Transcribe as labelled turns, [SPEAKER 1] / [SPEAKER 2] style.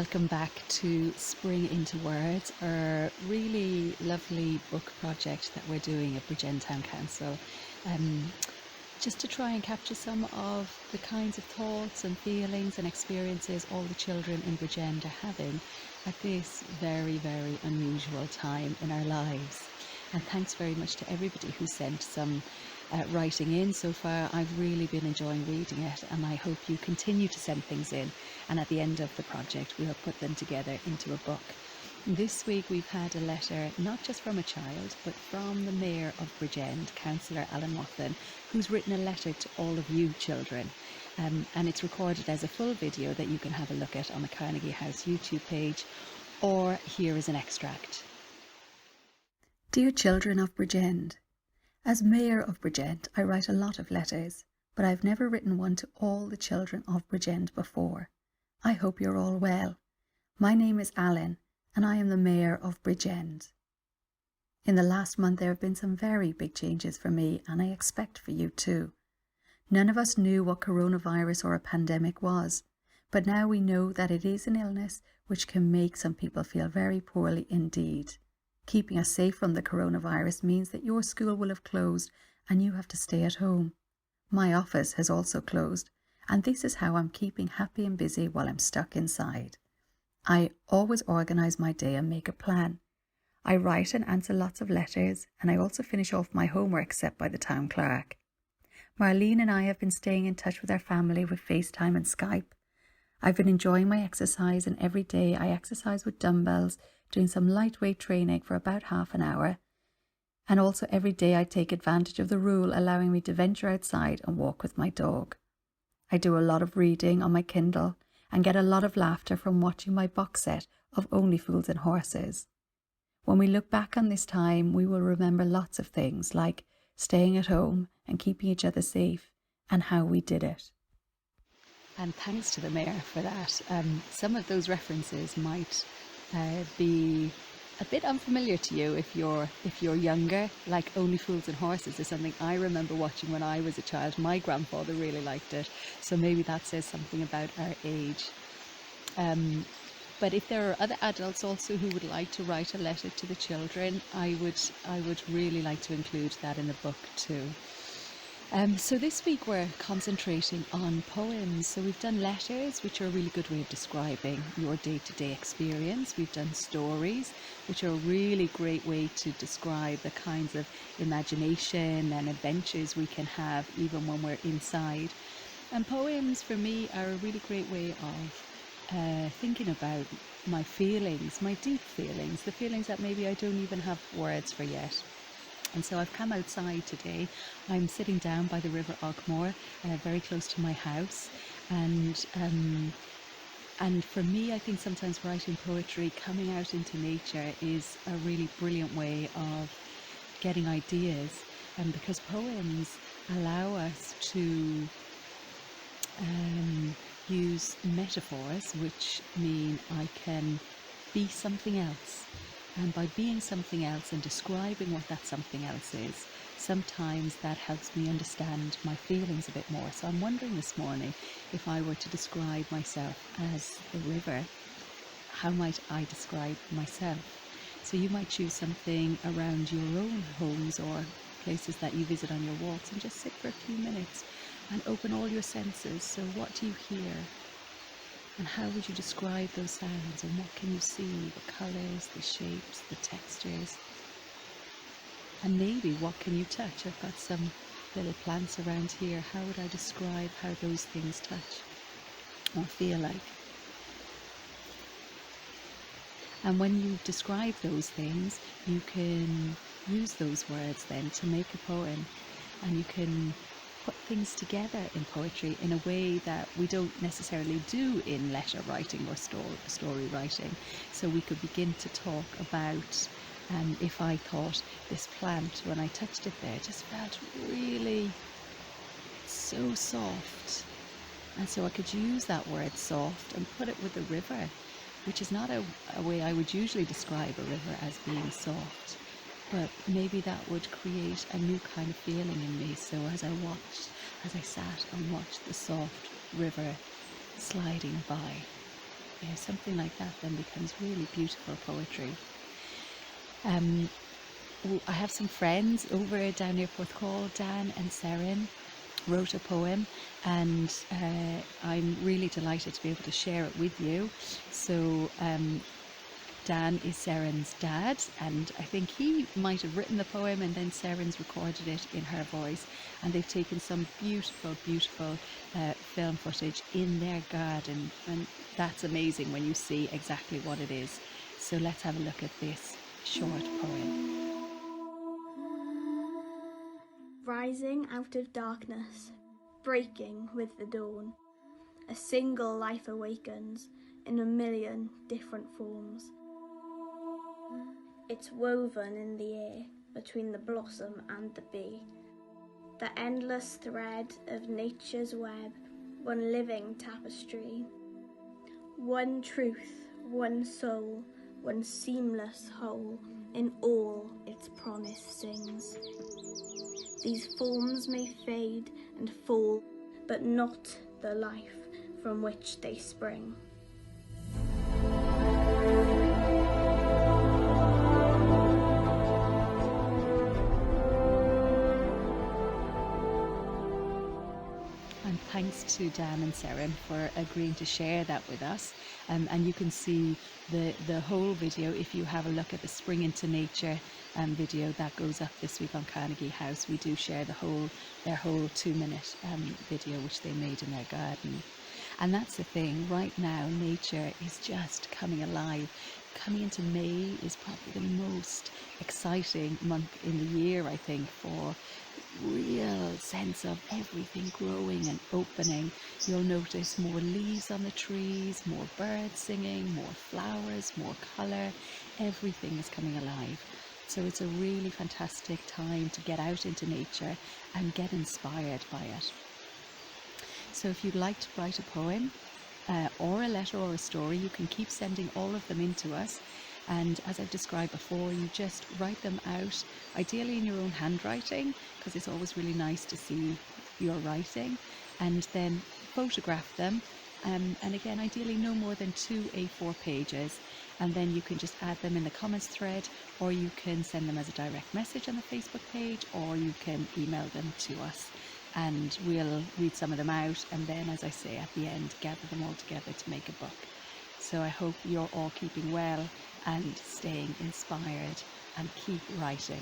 [SPEAKER 1] welcome back to Spring into Words, our really lovely book project that we're doing at Bridgend Town Council, just to try and capture some of the kinds of thoughts and feelings and experiences all the children in Bridgend are having at this very, very unusual time in our lives. And thanks very much to everybody who sent some writing in so far. I've really been enjoying reading it, and I hope you continue to send things in, and at the end of the project we'll put them together into a book. This week we've had a letter not just from a child but from the Mayor of Bridgend, Councillor Alan Mothan, who's written a letter to all of you children, and it's recorded as a full video that you can have a look at on the Carnegie House YouTube page, or here is an extract. Dear children of Bridgend, as Mayor of Bridgend, I write a lot of letters, but I've never written one to all the children of Bridgend before. I hope you're all well. My name is Alan, and I am the Mayor of Bridgend. In the last month there have been some very big changes for me, and I expect for you too. None of us knew what coronavirus or a pandemic was, but now we know that it is an illness which can make some people feel very poorly indeed. Keeping us safe from the coronavirus means that your school will have closed and you have to stay at home. My office has also closed, and this is how I'm keeping happy and busy while I'm stuck inside. I always organise my day and make a plan. I write and answer lots of letters, and I also finish off my homework set by the town clerk. Marlene and I have been staying in touch with our family with FaceTime and Skype. I've been enjoying my exercise, and every day I exercise with dumbbells, doing some lightweight training for about half an hour. And also every day I take advantage of the rule allowing me to venture outside and walk with my dog. I do a lot of reading on my Kindle and get a lot of laughter from watching my box set of Only Fools and Horses. When we look back on this time, we will remember lots of things like staying at home and keeping each other safe and how we did it. And thanks to the Mayor for that. Some of those references might be a bit unfamiliar to you if you're younger. Like Only Fools and Horses is something I remember watching when I was a child. My grandfather really liked it, so maybe that says something about our age. But if there are other adults also who would like to write a letter to the children, I would really like to include that in the book too. So this week we're concentrating on poems. So we've done letters, which are a really good way of describing your day-to-day experience. We've done stories, which are a really great way to describe the kinds of imagination and adventures we can have even when we're inside. And poems for me are a really great way of thinking about my feelings, my deep feelings, the feelings that maybe I don't even have words for yet. And so I've come outside today. I'm sitting down by the River Ogmore, very close to my house, and for me, I think sometimes writing poetry, coming out into nature, is a really brilliant way of getting ideas, and because poems allow us to use metaphors, which mean I can be something else. And by being something else and describing what that something else is, sometimes that helps me understand my feelings a bit more. So I'm wondering this morning, if I were to describe myself as the river, how might I describe myself? So you might choose something around your own homes or places that you visit on your walks, and just sit for a few minutes and open all your senses. So what do you hear? And how would you describe those sounds, and what can you see? The colours, the shapes, the textures. And maybe what can you touch? I've got some little plants around here. How would I describe how those things touch or feel like? And when you describe those things, you can use those words then to make a poem, and you can put things together in poetry in a way that we don't necessarily do in letter writing or story writing. So we could begin to talk about, if I thought this plant, when I touched it there, just felt really so soft. And so I could use that word soft and put it with the river, which is not a way I would usually describe a river as being soft. But maybe that would create a new kind of feeling in me. So as I sat and watched the soft river sliding by, something like that then becomes really beautiful poetry. Um, I have some friends over down near Porthcawl, Dan and Seren, wrote a poem, and I'm really delighted to be able to share it with you. So Dan is Seren's dad, and I think he might have written the poem and then Seren's recorded it in her voice, and they've taken some beautiful, beautiful film footage in their garden, and that's amazing when you see exactly what it is. So let's have a look at this short poem.
[SPEAKER 2] Rising out of darkness, breaking with the dawn, a single life awakens in a million different forms. It's woven in the air between the blossom and the bee, the endless thread of nature's web, one living tapestry. One truth, one soul, one seamless whole, in all its promise sings. These forms may fade and fall, but not the life from which they spring.
[SPEAKER 1] And thanks to Dan and Seren for agreeing to share that with us. And you can see the whole video if you have a look at the Spring into Nature video that goes up this week on Carnegie House. We do share their whole 2-minute video which they made in their garden. And that's the thing, right now nature is just coming alive. Coming into May is probably the most exciting month in the year, I think, for real sense of everything growing and opening. You'll notice more leaves on the trees, more birds singing, more flowers, more colour. Everything is coming alive. So it's a really fantastic time to get out into nature and get inspired by it. So if you'd like to write a poem or a letter or a story, you can keep sending all of them in to us. And as I've described before, you just write them out, ideally in your own handwriting, because it's always really nice to see your writing, and then photograph them. And again, ideally no more than 2 A4 pages. And then you can just add them in the comments thread, or you can send them as a direct message on the Facebook page, or you can email them to us. And we'll read some of them out, and then, as I say, at the end, gather them all together to make a book. So I hope you're all keeping well and staying inspired, and keep writing.